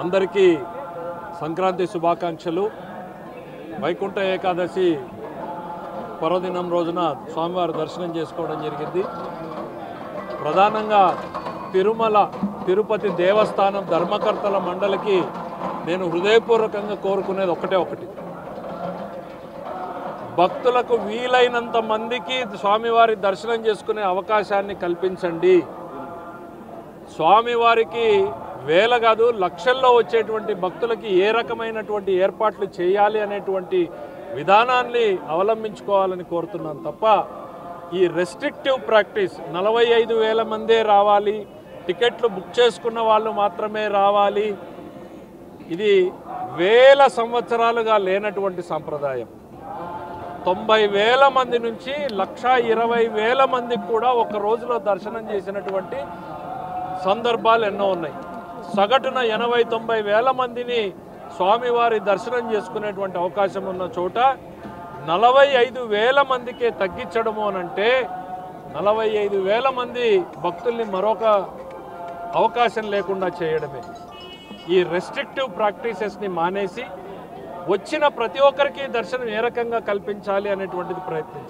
అందరికీ సంక్రాంతి శుభాకాంక్షలు. వైకుంఠ ఏకాదశి పర్వదినం రోజున స్వామివారి దర్శనం చేసుకోవడం జరిగింది. ప్రధానంగా తిరుపతి దేవస్థానం ధర్మకర్తల మండలికి నేను హృదయపూర్వకంగా కోరుకునేది ఒకటి, భక్తులకు వీలైనంత మందికి స్వామివారి దర్శనం చేసుకునే అవకాశాన్ని కల్పించండి. స్వామివారికి వేల కాదు లక్షల్లో వచ్చేటువంటి భక్తులకి ఏ రకమైనటువంటి ఏర్పాట్లు చేయాలి అనేటువంటి విధానాన్ని అవలంబించుకోవాలని కోరుతున్నాను తప్ప ఈ రెస్ట్రిక్టివ్ ప్రాక్టీస్ 45,000 మందే రావాలి, టికెట్లు బుక్ చేసుకున్న వాళ్ళు మాత్రమే రావాలి, ఇది వేల సంవత్సరాలుగా లేనటువంటి సంప్రదాయం. 90,000 మంది నుంచి 1,20,000 మందికి కూడా ఒక రోజులో దర్శనం చేసినటువంటి సందర్భాలు ఎన్నో ఉన్నాయి. సగటున 80,000-90,000 మందిని స్వామివారి దర్శనం చేసుకునేటువంటి అవకాశం ఉన్న చోట 45,000 మందికే తగ్గించడము అనంటే 45,000 మంది భక్తుల్ని మరొక అవకాశం లేకుండా చేయడమే. ఈ రెస్ట్రిక్టివ్ ప్రాక్టీసెస్ని మానేసి వచ్చిన ప్రతి ఒక్కరికి దర్శనం ఏ రకంగా కల్పించాలి అనేటువంటిది ప్రయత్నించాలి.